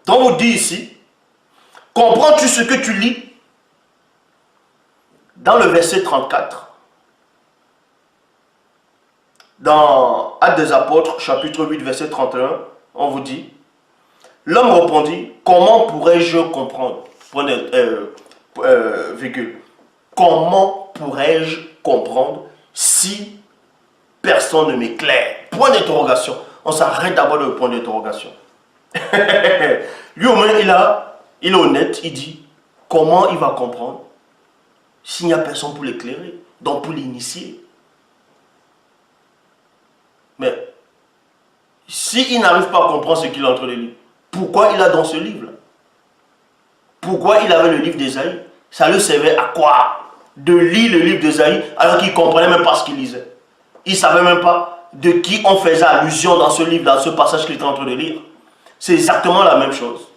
Donc on dit ici, comprends-tu ce que tu lis? Dans le verset 34, dans Actes des Apôtres, chapitre 8, verset 31, on vous dit, l'homme répondit, comment pourrais-je comprendre? Virgule. Comment pourrais-je comprendre si personne ne m'éclaire? Point d'interrogation. On s'arrête d'abord le point d'interrogation. Lui au moins il est honnête, il dit comment il va comprendre s'il n'y a personne pour l'éclairer, donc pour l'initier. Mais s'il n'arrive pas à comprendre ce qu'il est en train de lire, pourquoi il a dans ce livre-là? Pourquoi il avait le livre d'Ésaïe? Ça lui servait à quoi de lire le livre d'Ésaïe alors qu'il ne comprenait même pas ce qu'il lisait? Il ne savait même pas de qui on faisait allusion dans ce livre, dans ce passage qu'il était en train de lire. C'est exactement la même chose.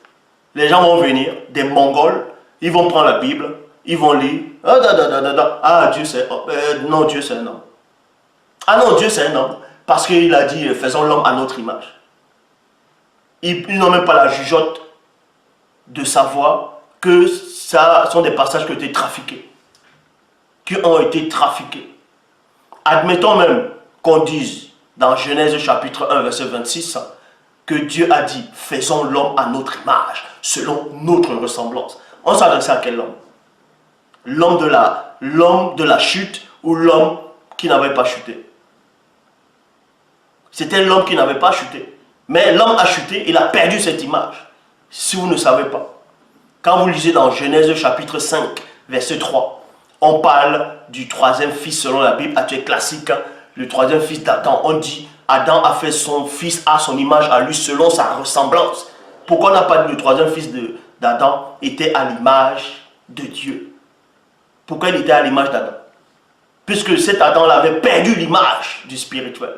Les gens vont venir, des Mongols, ils vont prendre la Bible, ils vont lire. Ah, Dieu c'est... non, Dieu c'est un homme. Ah non, Dieu c'est un homme. Parce qu'il a dit, faisons l'homme à notre image. Ils n'ont même pas la jugeote de savoir que ça sont des passages qui ont été trafiqués. Qui ont été trafiqués. Admettons même qu'on dise dans Genèse chapitre 1 verset 26 que Dieu a dit faisons l'homme à notre image, selon notre ressemblance. On s'adressait à quel homme? L'homme de la chute ou l'homme qui n'avait pas chuté? C'était l'homme qui n'avait pas chuté. Mais l'homme a chuté, il a perdu cette image. Si vous ne savez pas. Quand vous lisez dans Genèse chapitre 5 verset 3, on parle du troisième fils selon la Bible actuelle classique, le troisième fils d'Adam. On dit Adam a fait son fils à son image, à lui selon sa ressemblance. Pourquoi on n'a pas dit le troisième fils d'Adam était à l'image de Dieu? Pourquoi il était à l'image d'Adam? Puisque cet Adam avait perdu l'image du spirituel.